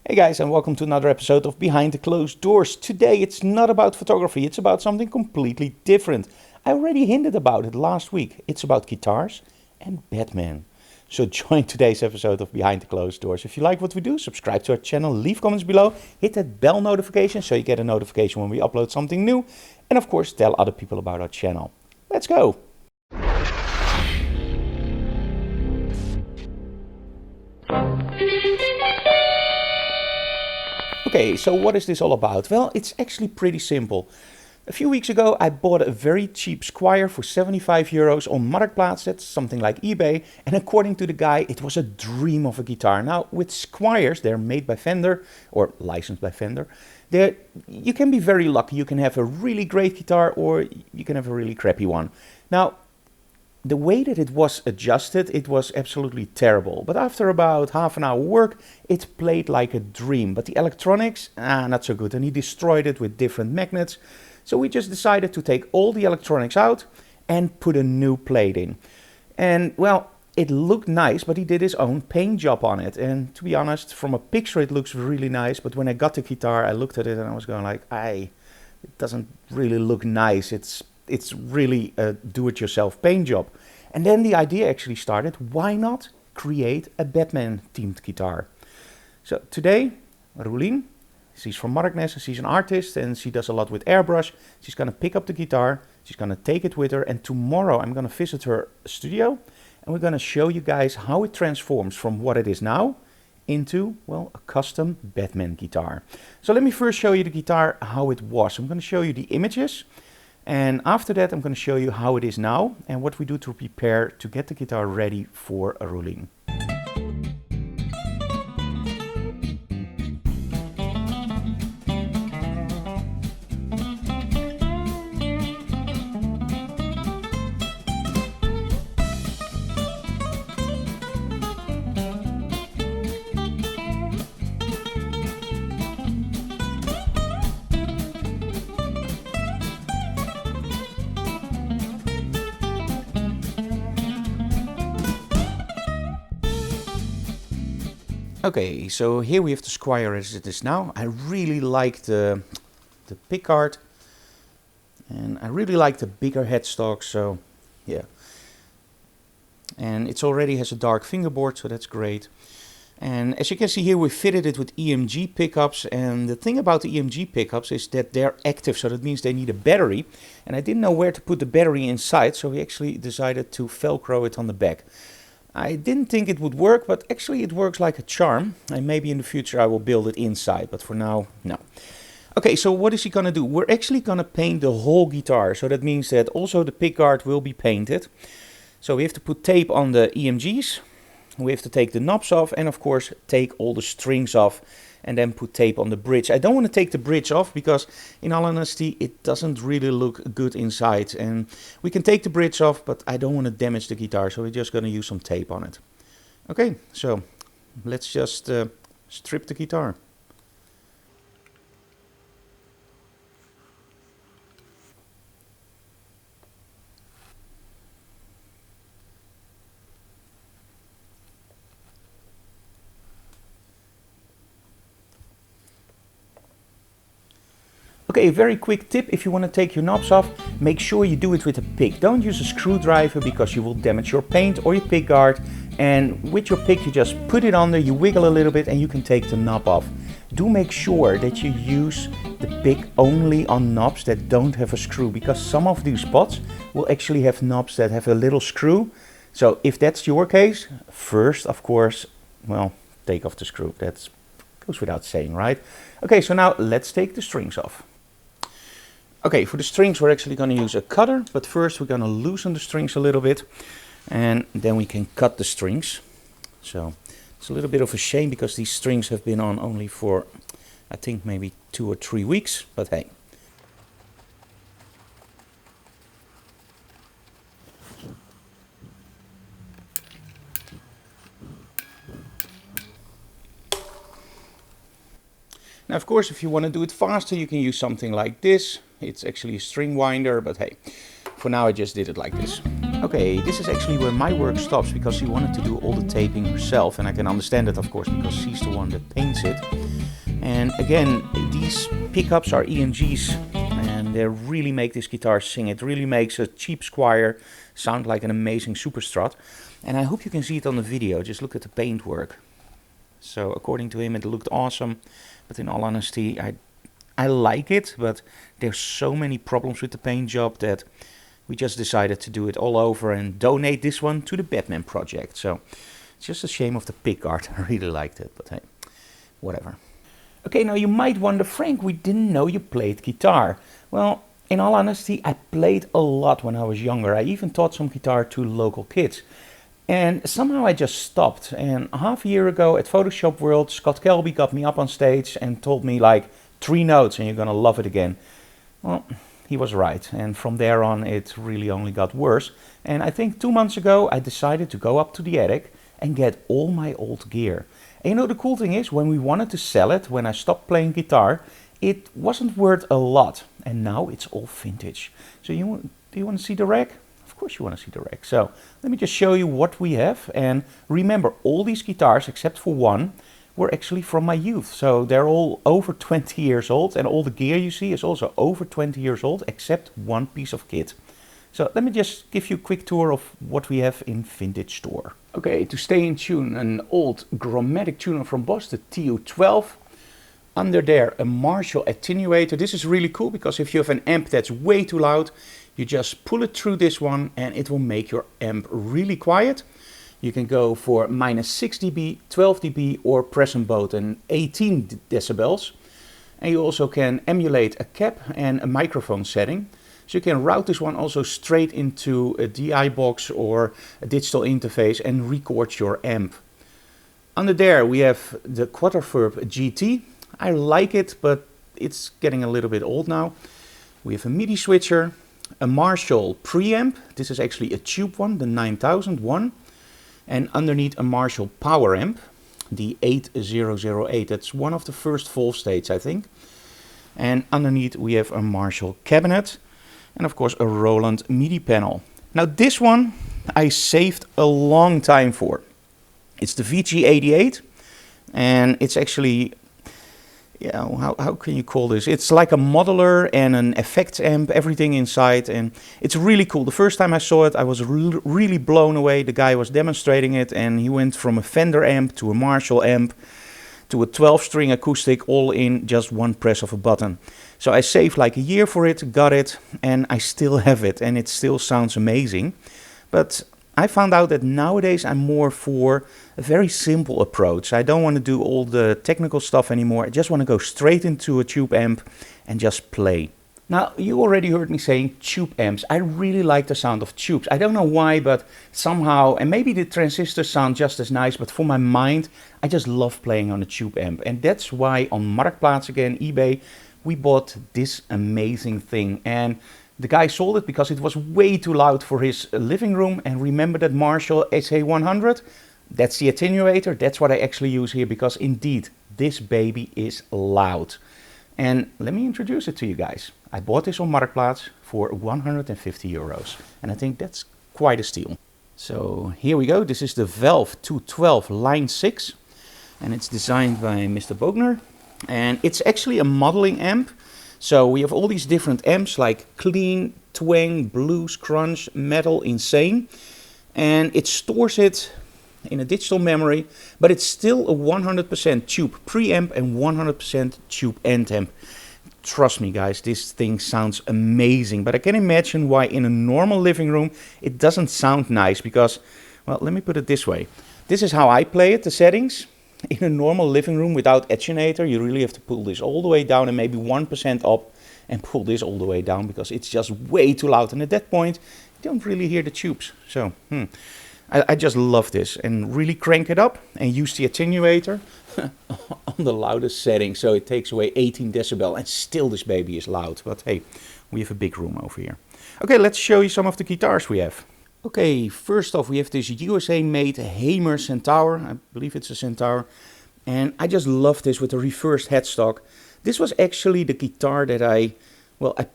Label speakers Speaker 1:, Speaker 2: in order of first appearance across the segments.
Speaker 1: Hey guys, and welcome to another episode of Behind the Closed Doors. Today it's not about photography, it's about something completely different. I already hinted about it last week. It's about guitars and Batman. So join today's episode of Behind the Closed Doors. If you like what we do, subscribe to our channel, leave comments below, hit that bell notification so you get a notification when we upload something new. And of course, tell other people about our channel. Let's go! Okay, so what is this all about? Well, it's actually pretty simple. A few weeks ago I bought a very cheap Squier for 75 euros on Marktplaats, that's something like eBay, and according to the guy it was a dream of a guitar. Now with Squiers, they're made by Fender, or licensed by Fender, you can be very lucky. You can have a really great guitar or you can have a really crappy one. Now the way that it was adjusted, it was absolutely terrible. But after about half an hour work, it played like a dream. But the electronics, not so good. And he destroyed it with different magnets. So we just decided to take all the electronics out and put a new plate in. And well, it looked nice, but he did his own paint job on it. And to be honest, from a picture it looks really nice. But when I got the guitar, I looked at it and I was going like, it doesn't really look nice. It's really a do-it-yourself paint job. And then the idea actually started, why not create a Batman themed guitar? So today, Roelien, she's from Markness, she's an artist and she does a lot with airbrush. She's gonna pick up the guitar, she's gonna take it with her, and tomorrow I'm gonna visit her studio and we're gonna show you guys how it transforms from what it is now into, well, a custom Batman guitar. So let me first show you the guitar, how it was. I'm gonna show you the images. And after that, I'm going to show you how it is now and what we do to prepare to get the guitar ready for a Roelien. Okay, so here we have the Squier as it is now. I really like the pickguard and I really like the bigger headstock, so yeah. And it already has a dark fingerboard, so that's great. And as you can see here, we fitted it with EMG pickups, and the thing about the EMG pickups is that they're active, so that means they need a battery. And I didn't know where to put the battery inside, so we actually decided to Velcro it on the back. I didn't think it would work, but actually it works like a charm. And maybe in the future I will build it inside, but for now, no. Okay, so what is he gonna do? We're actually gonna paint the whole guitar. So that means that also the pickguard will be painted. So we have to put tape on the EMGs. We have to take the knobs off and of course take all the strings off and then put tape on the bridge. I don't want to take the bridge off because in all honesty it doesn't really look good inside, and we can take the bridge off but I don't want to damage the guitar, so we're just going to use some tape on it. Okay, so let's just strip the guitar. Okay, a very quick tip: if you want to take your knobs off, make sure you do it with a pick. Don't use a screwdriver because you will damage your paint or your pickguard. And with your pick you just put it under, you wiggle a little bit and you can take the knob off. Do make sure that you use the pick only on knobs that don't have a screw, because some of these spots will actually have knobs that have a little screw. So if that's your case, first of course, well, take off the screw. That goes without saying, right? Okay, so now let's take the strings off. Okay, for the strings we're actually going to use a cutter, but first we're going to loosen the strings a little bit and then we can cut the strings. So it's a little bit of a shame because these strings have been on only for I think maybe 2 or 3 weeks, but hey. Now of course if you want to do it faster you can use something like this. It's actually a string winder, but hey, for now I just did it like this. Okay, this is actually where my work stops because she wanted to do all the taping herself, and I can understand it, of course, because she's the one that paints it. And again, these pickups are EMGs, and they really make this guitar sing. It really makes a cheap Squier sound like an amazing Super Strat. And I hope you can see it on the video. Just look at the paintwork. So according to him, it looked awesome, but in all honesty, I like it, but there's so many problems with the paint job that we just decided to do it all over and donate this one to the Batman project. So it's just a shame of the pickguard. I really liked it, but hey, whatever. Okay, now you might wonder, Frank, we didn't know you played guitar. Well, in all honesty, I played a lot when I was younger. I even taught some guitar to local kids. And somehow I just stopped. And half a year ago at Photoshop World, Scott Kelby got me up on stage and told me like 3 notes and you're gonna love it again. Well, he was right, and from there on it really only got worse. And I think 2 months ago I decided to go up to the attic and get all my old gear. And you know, the cool thing is, when we wanted to sell it, when I stopped playing guitar, it wasn't worth a lot, and now it's all vintage. So do you want to see the rack? Of course you want to see the rack. So let me just show you what we have. And remember, all these guitars except for one were actually from my youth. So they're all over 20 years old, and all the gear you see is also over 20 years old, except one piece of kit. So let me just give you a quick tour of what we have in Vintage Store. Okay, to stay in tune, an old Chromatic tuner from Boss, the TU12. Under there, a Marshall attenuator. This is really cool because if you have an amp that's way too loud, you just pull it through this one and it will make your amp really quiet. You can go for -6 dB, 12 dB, or press them both and 18 decibels. And you also can emulate a cap and a microphone setting. So you can route this one also straight into a DI box or a digital interface and record your amp. Under there we have the Quadraverb GT. I like it, but it's getting a little bit old now. We have a MIDI switcher, a Marshall preamp. This is actually a tube one, the 9001. And underneath a Marshall power amp, the 8008. That's one of the first Volf states, I think. And underneath we have a Marshall cabinet. And of course a Roland MIDI panel. Now this one I saved a long time for. It's the VG88. And it's actually, yeah, how can you call this? It's like a modeler and an effects amp, everything inside, and it's really cool. The first time I saw it, I was really blown away. The guy was demonstrating it, and he went from a Fender amp to a Marshall amp to a 12-string acoustic, all in just one press of a button. So I saved like a year for it, got it, and I still have it, and it still sounds amazing. But I found out that nowadays I'm more for a very simple approach. I don't want to do all the technical stuff anymore. I just want to go straight into a tube amp and just play. Now, you already heard me saying tube amps. I really like the sound of tubes. I don't know why, but somehow, and maybe the transistors sound just as nice, but for my mind, I just love playing on a tube amp. And that's why on Marktplaats again, eBay, we bought this amazing thing. And the guy sold it because it was way too loud for his living room. And remember that Marshall SA100? That's the attenuator. That's what I actually use here because indeed, this baby is loud. And let me introduce it to you guys. I bought this on Marktplaats for 150 euros. And I think that's quite a steal. So here we go. This is the Valve 212 Line 6. And it's designed by Mr. Bogner. And it's actually a modeling amp. So we have all these different amps like clean, twang, blues, crunch, metal, insane. And it stores it in a digital memory, but it's still a 100% tube preamp and 100% tube end amp. Trust me guys, this thing sounds amazing, but I can imagine why in a normal living room it doesn't sound nice because, well, let me put it this way. This is how I play it, the settings. In a normal living room without attenuator, you really have to pull this all the way down and maybe 1% up and pull this all the way down because it's just way too loud. And at that point, you don't really hear the tubes. So, I just love this and really crank it up and use the attenuator on the loudest setting. So it takes away 18 decibel and still this baby is loud. But hey, we have a big room over here. Okay, let's show you some of the guitars we have. Okay, first off we have this USA-made Hamer Centaur. I believe it's a Centaur. And I just love this with the reversed headstock. This was actually the guitar that I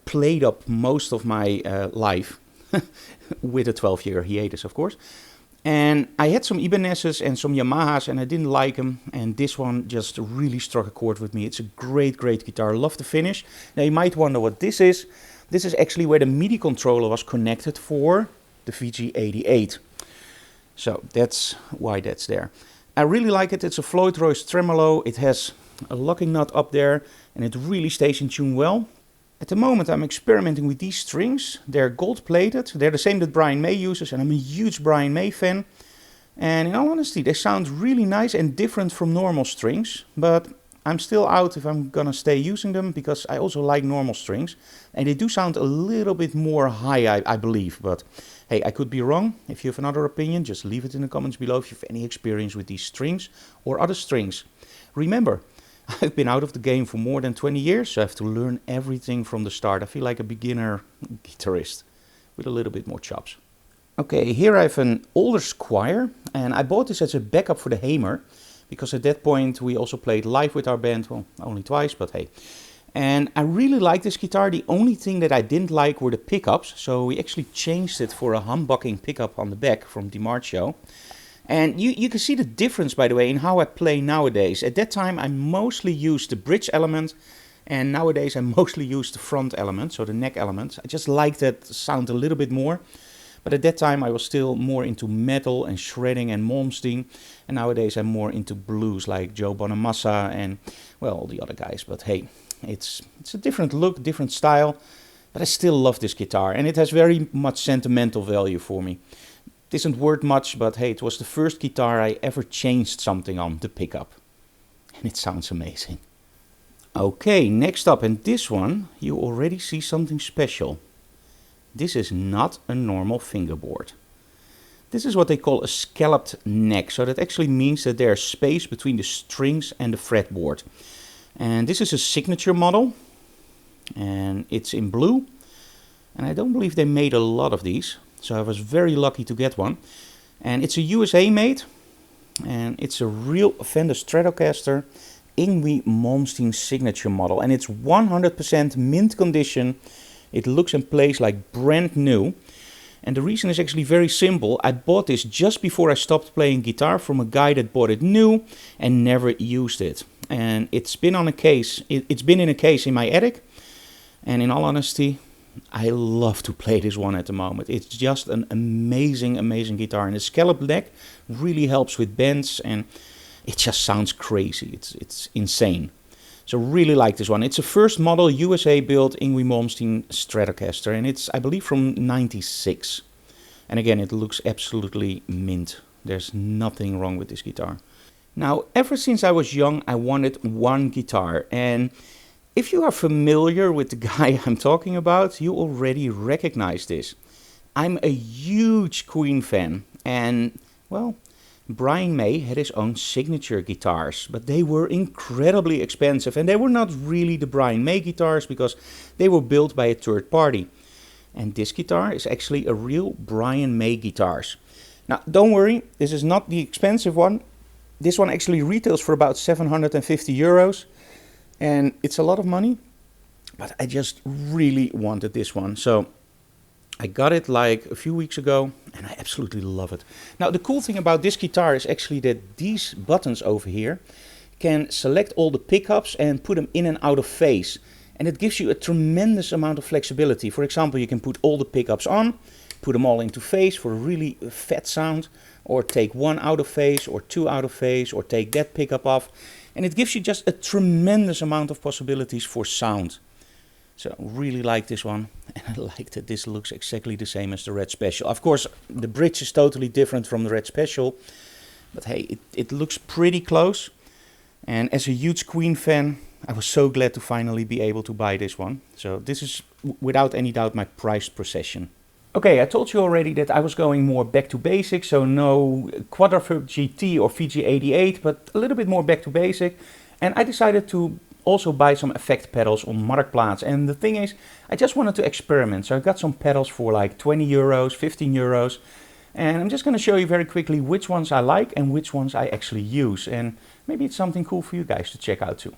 Speaker 1: played up most of my life. with a 12-year hiatus, of course. And I had some Ibanes's and some Yamahas, and I didn't like them. And this one just really struck a chord with me. It's a great, great guitar. I love the finish. Now you might wonder what this is. This is actually where the MIDI controller was connected for the VG88. So that's why that's there. I really like it. It's a Floyd Rose tremolo. It has a locking nut up there, and it really stays in tune well. At the moment I'm experimenting with these strings. They're gold plated. They're the same that Brian May uses, and I'm a huge Brian May fan. And in all honesty, they sound really nice and different from normal strings. But I'm still out if I'm gonna stay using them, because I also like normal strings. And they do sound a little bit more high, I believe. But hey, I could be wrong. If you have another opinion, just leave it in the comments below if you have any experience with these strings or other strings. Remember, I've been out of the game for more than 20 years, so I have to learn everything from the start. I feel like a beginner guitarist with a little bit more chops. Okay, here I have an older Squier, and I bought this as a backup for the Hamer, because at that point we also played live with our band, well, only twice, but hey. And I really like this guitar. The only thing that I didn't like were the pickups, so we actually changed it for a humbucking pickup on the back from DiMarcio. And you can see the difference, by the way, in how I play nowadays. At that time I mostly used the bridge element, and nowadays I mostly use the front element, so the neck element. I just like that sound a little bit more. But at that time I was still more into metal and shredding and Malmsteen, and nowadays I'm more into blues like Joe Bonamassa and, well, all the other guys. But hey, it's a different look, different style, but I still love this guitar, and it has very much sentimental value for me. It isn't worth much, but hey, it was the first guitar I ever changed something on, the pickup. And it sounds amazing. Okay, next up, and this one, you already see something special. This is not a normal fingerboard. This is what they call a scalloped neck, so that actually means that there's space between the strings and the fretboard. And this is a signature model, and it's in blue, and I don't believe they made a lot of these. So I was very lucky to get one. And it's a USA made. And it's a real Fender Stratocaster Yngwie Malmsteen signature model. And it's 100% mint condition. It looks and plays like brand new. And the reason is actually very simple. I bought this just before I stopped playing guitar from a guy that bought it new and never used it. And it's been on a case. It's been in a case in my attic. And in all honesty, I love to play this one at the moment. It's just an amazing, amazing guitar. And the scallop neck really helps with bends, and it just sounds crazy. It's insane. So really like this one. It's a first model USA built Yngwie Malmsteen Stratocaster, and it's, I believe, from '96. And again, it looks absolutely mint. There's nothing wrong with this guitar. Now, ever since I was young, I wanted one guitar, and if you are familiar with the guy I'm talking about, you already recognize this. I'm a huge Queen fan, and, well, Brian May had his own signature guitars, but they were incredibly expensive, and they were not really the Brian May guitars because they were built by a third party. And this guitar is actually a real Brian May guitars. Now, don't worry, this is not the expensive one. This one actually retails for about 750 euros. And it's a lot of money, but I just really wanted this one. So I got it like a few weeks ago, and I absolutely love it. Now, the cool thing about this guitar is actually that these buttons over here can select all the pickups and put them in and out of phase. And it gives you a tremendous amount of flexibility. For example, you can put all the pickups on, put them all into phase for a really fat sound, or take one out of phase or two out of phase, or take that pickup off. And it gives you just a tremendous amount of possibilities for sound. So really like this one. And I like that this looks exactly the same as the Red Special. Of course, the bridge is totally different from the Red Special. But hey, it looks pretty close. And as a huge Queen fan, I was so glad to finally be able to buy this one. So this is without any doubt my prized possession. Okay, I told you already that I was going more back to basics, so no Quadrifoot GT or VG88, but a little bit more back to basic. And I decided to also buy some effect pedals on Marktplaats. And the thing is, I just wanted to experiment. So I got some pedals for like 20 euros, 15 euros. And I'm just going to show you very quickly which ones I like and which ones I actually use. And maybe it's something cool for you guys to check out too.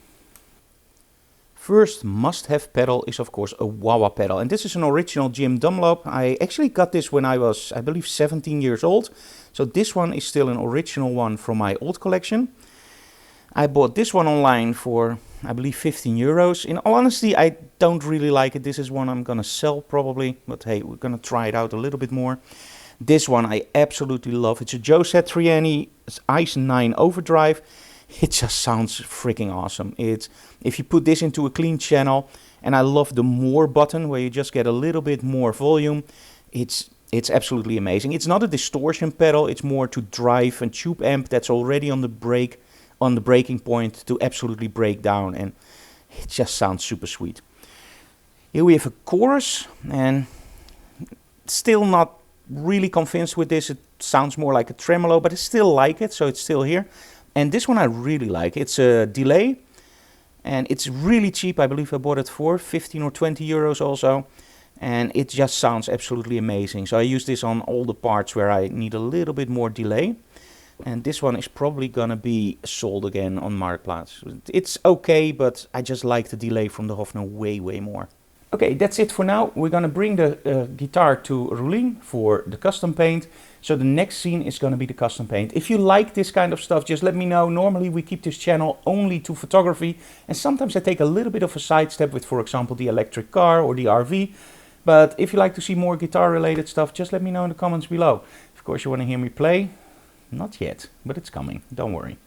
Speaker 1: first must-have pedal is of course a wah-wah pedal. And this is an original Jim Dunlop. I actually got this when I was, I believe, 17 years old. So this one is still an original one from my old collection. I bought this one online for, I believe, 15 euros. In all honesty, I don't really like it. This is one I'm gonna sell probably, but hey, we're gonna try it out a little bit more. This one I absolutely love. It's a Joe Satriani Ice 9 Overdrive. It just sounds freaking awesome. If you put this into a clean channel, and I love the more button where you just get a little bit more volume, it's absolutely amazing. It's not a distortion pedal, it's more to drive a tube amp that's already on the breaking point to absolutely break down, and it just sounds super sweet. Here we have a chorus, and still not really convinced with this. It sounds more like a tremolo, but I still like it, so it's still here. And this one I really like. It's a delay, and it's really cheap. I believe I bought it for 15 or 20 euros also, and it just sounds absolutely amazing. So I use this on all the parts where I need a little bit more delay. And this one is probably gonna be sold again on Marktplaats. It's okay, but I just like the delay from the Hofner way more. Okay, that's it for now. We're gonna bring the guitar to Roelien for the custom paint. So the next scene is gonna be the custom paint. If you like this kind of stuff, just let me know. Normally we keep this channel only to photography, and sometimes I take a little bit of a sidestep with, for example, the electric car or the RV. But if you like to see more guitar related stuff, just let me know in the comments below. Of course, you wanna hear me play? Not yet, but it's coming, don't worry.